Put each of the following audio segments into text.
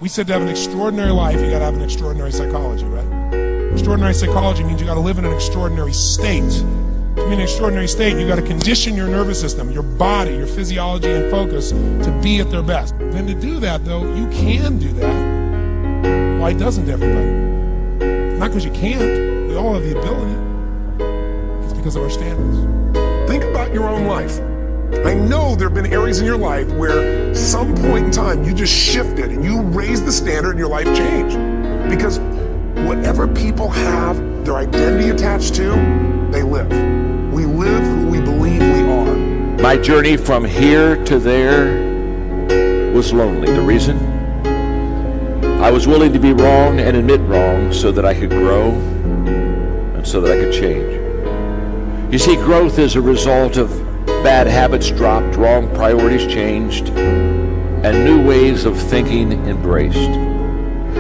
We said to have an extraordinary life, you gotta have an extraordinary psychology, right? Extraordinary psychology means you gotta live in an extraordinary state. To be in an extraordinary state, you gotta condition your nervous system, your body, your physiology and focus to be at their best. Then to do that though, you can do that. Why doesn't everybody? Not because you can't, we all have the ability. It's because of our standards. Think about your own life. I know there have been areas in your life where some point in time you just shifted and you raised the standard and your life changed. Because whatever people have their identity attached to, they live. We live who we believe we are. My journey from here to there was lonely. The reason? I was willing to be wrong and admit wrong so that I could grow and so that I could change. You see, growth is a result of bad habits dropped, wrong priorities changed, and new ways of thinking embraced.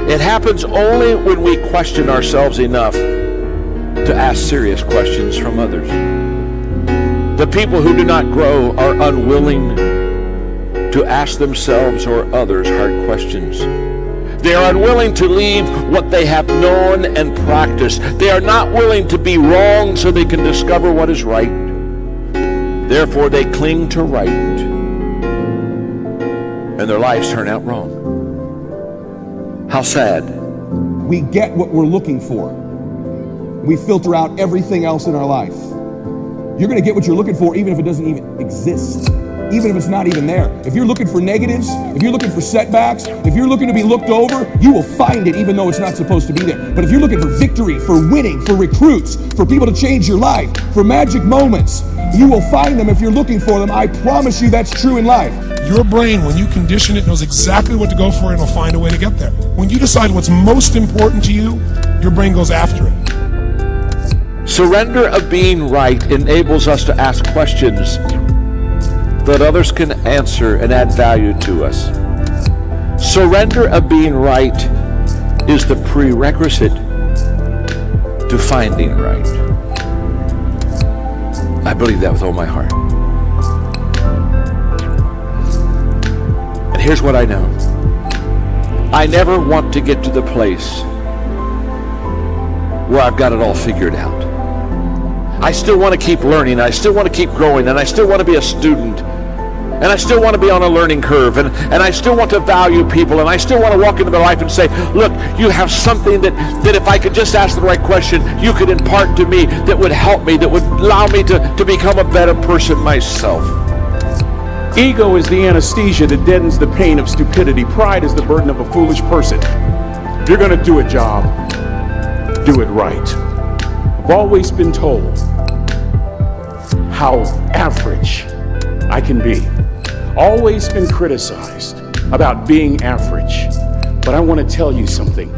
It happens only when we question ourselves enough to ask serious questions from others. The people who do not grow are unwilling to ask themselves or others hard questions. They are unwilling to leave what they have known and practiced. They are not willing to be wrong so they can discover what is right. Therefore, they cling to right, and their lives turn out wrong. How sad. We get what we're looking for. We filter out everything else in our life. You're going to get what you're looking for even if it doesn't even exist, even if it's not even there. If you're looking for negatives, if you're looking for setbacks, if you're looking to be looked over, you will find it even though it's not supposed to be there. But if you're looking for victory, for winning, for recruits, for people to change your life, for magic moments, you will find them if you're looking for them. I promise you that's true in life. Your brain, when you condition it, knows exactly what to go for and will find a way to get there. When you decide what's most important to you, your brain goes after it. Surrender of being right enables us to ask questions that others can answer and add value to us. Surrender of being right is the prerequisite to finding right. I believe that with all my heart. And here's what I know. I never want to get to the place where I've got it all figured out. I still want to keep learning, I still want to keep growing, and I still want to be a student. And I still want to be on a learning curve, and I still want to value people, and I still want to walk into their life and say, look, you have something that if I could just ask the right question, you could impart to me that would help me, that would allow me to become a better person myself. Ego is the anesthesia that deadens the pain of stupidity. Pride is the burden of a foolish person. If you're going to do a job, do it right. I've always been told how average I can be. Always been criticized about being average. But I want to tell you something.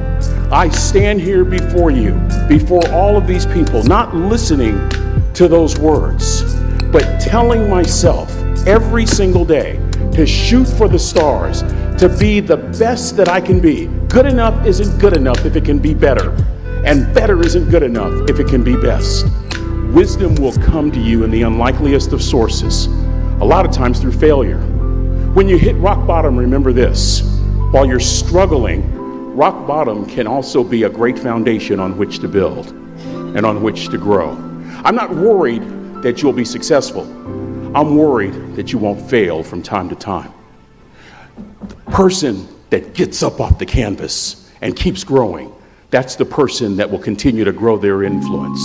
I stand here before you, before all of these people, not listening to those words, but telling myself every single day to shoot for the stars, to be the best that I can be. Good enough isn't good enough if it can be better, and better isn't good enough if it can be best. Wisdom will come to you in the unlikeliest of sources, a lot of times through failure. When you hit rock bottom, remember this. While you're struggling, rock bottom can also be a great foundation on which to build and on which to grow. I'm not worried that you'll be successful. I'm worried that you won't fail from time to time. The person that gets up off the canvas and keeps growing, that's the person that will continue to grow their influence.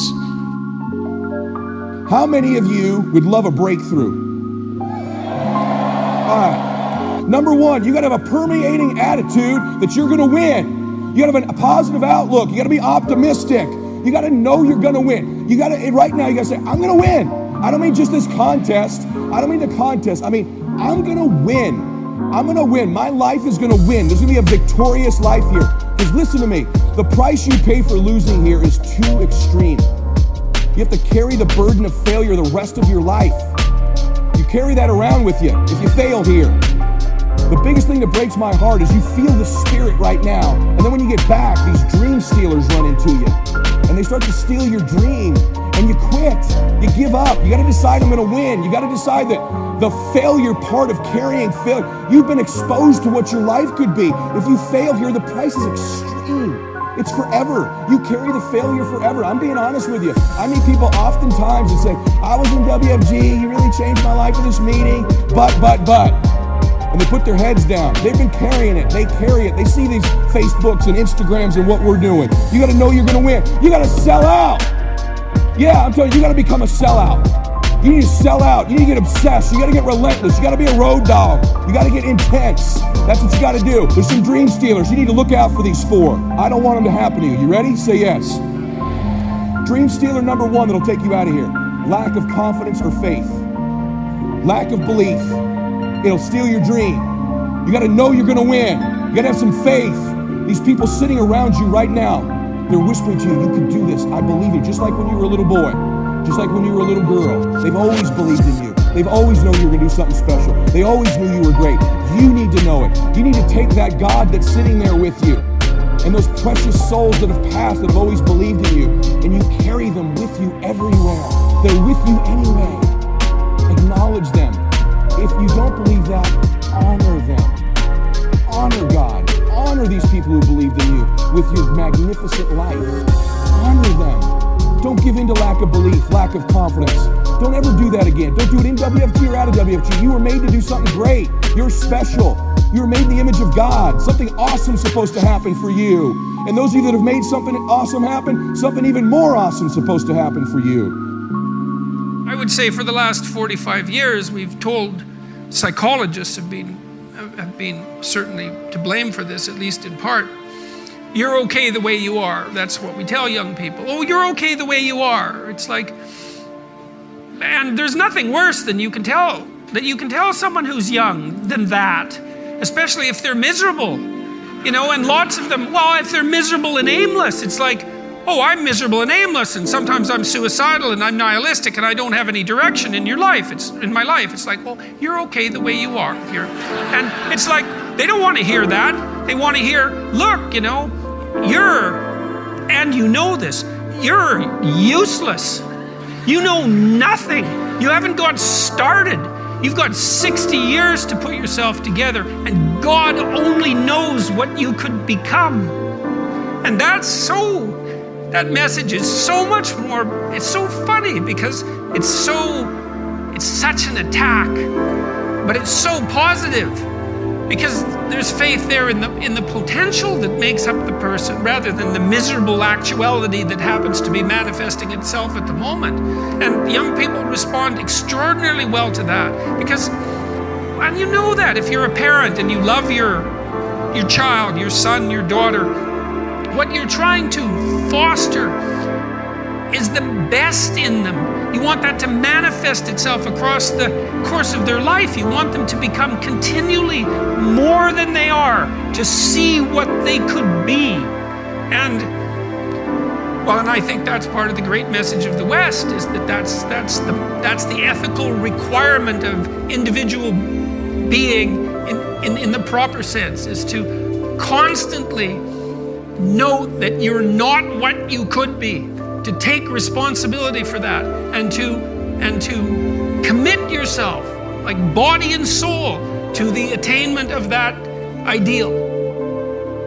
How many of you would love a breakthrough? Number one, you got to have a permeating attitude that you're going to win. You got to have a positive outlook. You got to be optimistic. You got to know you're going to win. You got to, right now, you got to say, I'm going to win. I don't mean just this contest. I don't mean the contest. I mean, I'm going to win. I'm going to win. My life is going to win. There's going to be a victorious life here. Because listen to me, the price you pay for losing here is too extreme. You have to carry the burden of failure the rest of your life. You carry that around with you if you fail here. The biggest thing that breaks my heart is you feel the spirit right now. And then when you get back, these dream stealers run into you. And they start to steal your dream. And and you quit. You give up. You got to decide I'm going to win. You got to decide that the failure part of carrying failure, you've been exposed to what your life could be. If you fail here, the price is extreme. It's forever. You carry the failure forever. I'm being honest with you. I meet people oftentimes that say, I was in WFG, you really changed my life with this meeting, but. And they put their heads down. They've been carrying it. They carry it. They see these Facebooks and Instagrams and what we're doing. You got to know you're going to win. You got to sell out. Yeah, I'm telling you, you got to become a sellout. You need to sell out. You need to get obsessed. You got to get relentless. You got to be a road dog. You got to get intense. That's what you got to do. There's some dream stealers. You need to look out for these 4. I don't want them to happen to you. You ready? Say yes. Dream stealer number 1 that'll take you out of here. Lack of confidence or faith. Lack of belief. It'll steal your dream. You got to know you're going to win. You got to have some faith. These people sitting around you right now, they're whispering to you, you can do this. I believe it. Just like when you were a little boy. Just like when you were a little girl. They've always believed in you. They've always known you were going to do something special. They always knew you were great. You need to know it. You need to take that God that's sitting there with you and those precious souls that have passed, that have always believed in you, and you carry them with you everywhere. They're with you anyway. Acknowledge them. If you don't believe that, honor them. Honor God. Honor these people who believed in you with your magnificent life. Honor them. Don't give in to lack of belief, lack of confidence. Don't ever do that again. Don't do it in WFG or out of WFG. You were made to do something great. You're special. You were made in the image of God. Something awesome is supposed to happen for you. And those of you that have made something awesome happen, something even more awesome is supposed to happen for you. I would say for the last 45 years, we've told psychologists have been certainly to blame for this, at least in part. You're okay the way you are. That's what we tell young people. Oh, you're okay the way you are. It's like, and there's nothing worse than you can tell someone who's young than that, especially if they're miserable, and lots of them, well, if they're miserable and aimless, it's like, oh, I'm miserable and aimless, and sometimes I'm suicidal and I'm nihilistic and I don't have any direction in your life. In my life. It's like, well, you're okay the way you are. And it's like, they don't want to hear that. They want to hear, look, and you know this, you're useless. You know nothing. You haven't got started. You've got 60 years to put yourself together, and God only knows what you could become. And that message is so much more, it's so funny because it's such an attack, but it's so positive because there's faith there in the potential that makes up the person rather than the miserable actuality that happens to be manifesting itself at the moment. And young people respond extraordinarily well to that because, and you know that if you're a parent and you love your child, your son, your daughter, what you're trying to foster is the best in them. You want that to manifest itself across the course of their life. You want them to become continually more than they are, to see what they could be. And I think that's part of the great message of the West, is that's the ethical requirement of individual being in the proper sense, is to constantly note that you're not what you could be, to take responsibility for that, and to commit yourself, like body and soul, to the attainment of that ideal.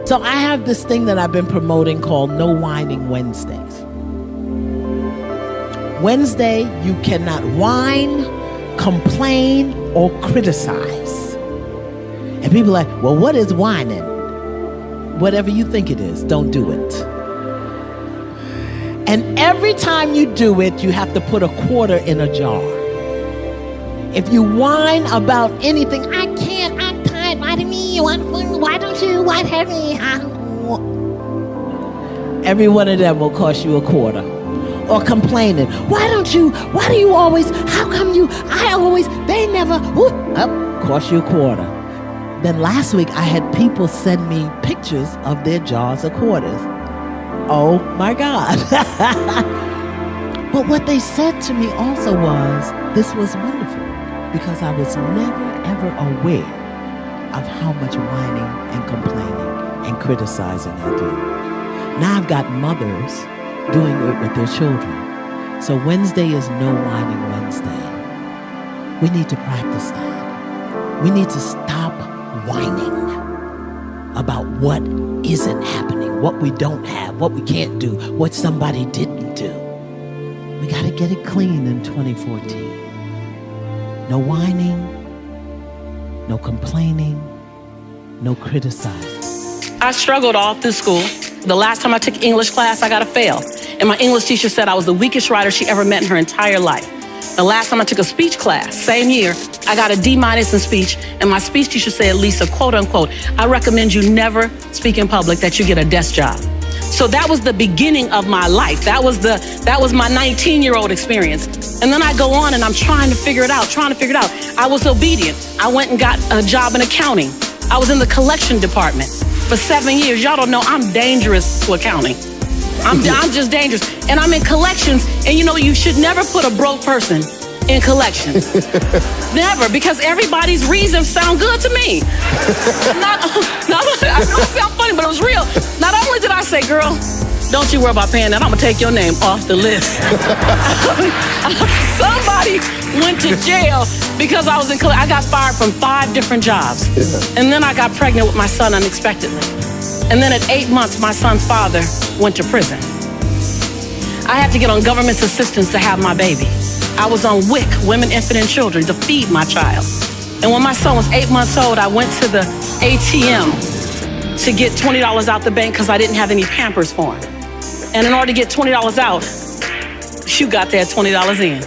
So I have this thing that I've been promoting called No Whining Wednesdays. Wednesday, you cannot whine, complain, or criticize. And people are like, well, what is whining? Whatever you think it is, don't do it. And every time you do it, you have to put a quarter in a jar. If you whine about anything, I can't, I'm tired, why don't you, what have me? Every one of them will cost you a quarter. Or complaining, why do you always, how come they never, cost you a quarter. Then last week, I had people send me pictures of their jars of quarters. Oh my God. But what they said to me also was, this was wonderful, because I was never, ever aware of how much whining and complaining and criticizing I do. Now I've got mothers doing it with their children. So Wednesday is no whining Wednesday. We need to practice that. We need to stop whining about what isn't happening, what we don't have, what we can't do, what somebody didn't do. We got to get it clean in 2014. No whining, no complaining, no criticizing. I struggled all through school. The last time I took English class, I got a fail. And my English teacher said I was the weakest writer she ever met in her entire life. The last time I took a speech class, same year, I got a D- in speech. And my speech teacher said, Lisa, quote unquote, I recommend you never speak in public, that you get a desk job. So that was the beginning of my life. That was my 19-year-old experience. And then I go on and I'm trying to figure it out. I was obedient. I went and got a job in accounting. I was in the collection department for 7 years. Y'all don't know I'm dangerous to accounting. I'm just dangerous. And I'm in collections, and you know, you should never put a broke person in collections. Never, because everybody's reasons sound good to me. I know it sounds funny, but it was real. Not only did I say, girl, don't you worry about paying that, I'm gonna take your name off the list. Somebody went to jail because I was in I got fired from 5 different jobs. Yeah. And then I got pregnant with my son unexpectedly. And then at 8 months, my son's father went to prison. I had to get on government's assistance to have my baby. I was on WIC, Women, Infant, and Children, to feed my child. And when my son was 8 months old, I went to the ATM to get $20 out the bank because I didn't have any Pampers for him. And in order to get $20 out, you got that $20 in.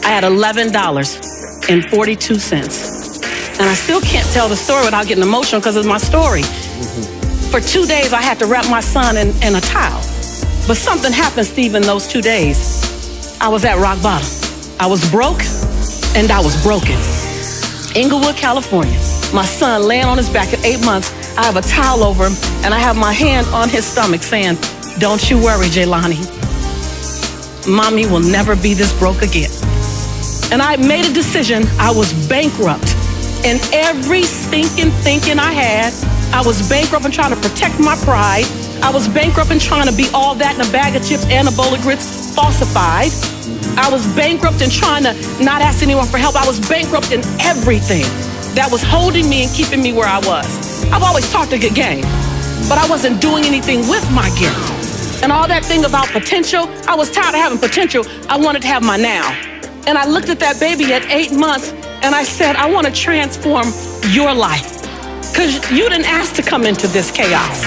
I had $11.42. And I still can't tell the story without getting emotional because it's my story. For 2 days, I had to wrap my son in a towel. But something happened, Steve, in those 2 days. I was at rock bottom. I was broke, and I was broken. Inglewood, California. My son laying on his back at 8 months. I have a towel over him, and I have my hand on his stomach saying, don't you worry, Jaylani. Mommy will never be this broke again. And I made a decision. I was bankrupt. And every stinking thinking I had, I was bankrupt in trying to protect my pride. I was bankrupt in trying to be all that in a bag of chips and a bowl of grits, falsified. I was bankrupt in trying to not ask anyone for help. I was bankrupt in everything that was holding me and keeping me where I was. I've always talked a good game, but I wasn't doing anything with my gift. And all that thing about potential, I was tired of having potential. I wanted to have my now. And I looked at that baby at 8 months and I said, I want to transform your life. Because you didn't ask to come into this chaos.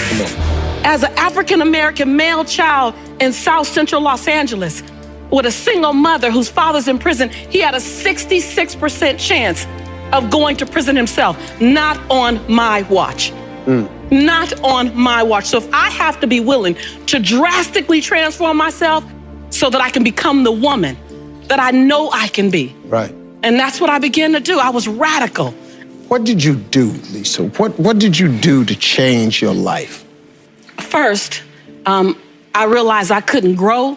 As an African-American male child in South Central Los Angeles with a single mother whose father's in prison, he had a 66% chance of going to prison himself. Not on my watch. Not on my watch. So if I have to be willing to drastically transform myself so that I can become the woman that I know I can be. Right. And that's what I began to do. I was radical. What did you do, Lisa? What did you do to change your life? First, I realized I couldn't grow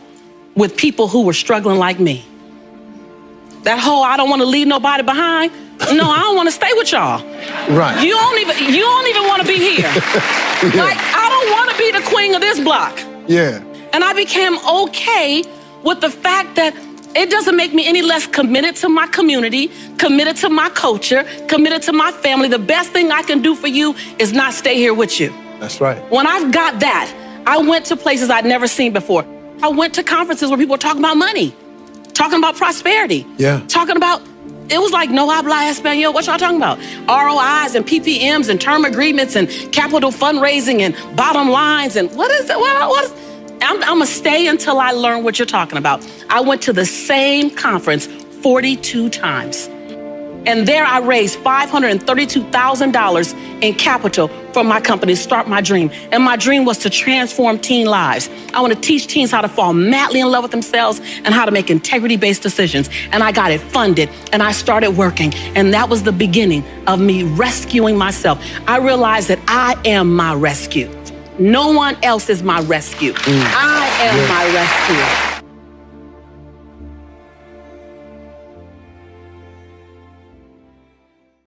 with people who were struggling like me. That whole, I don't want to leave nobody behind. No, I don't want to stay with y'all. Right. You don't even want to be here. Yeah. Like, I don't want to be the queen of this block. Yeah. And I became okay with the fact that it doesn't make me any less committed to my community, committed to my culture, committed to my family. The best thing I can do for you is not stay here with you. That's right. When I've got that, I went to places I'd never seen before. I went to conferences where people were talking about money, talking about prosperity, talking about, it was like, no habla español. What y'all talking about? ROIs and PPMs and term agreements and capital fundraising and bottom lines and what is it? I'm gonna stay until I learn what you're talking about. I went to the same conference 42 times. And there I raised $532,000 in capital for my company, Start My Dream. And my dream was to transform teen lives. I want to teach teens how to fall madly in love with themselves and how to make integrity-based decisions. And I got it funded and I started working. And that was the beginning of me rescuing myself. I realized that I am my rescue. No one else is my rescue. I am my rescue.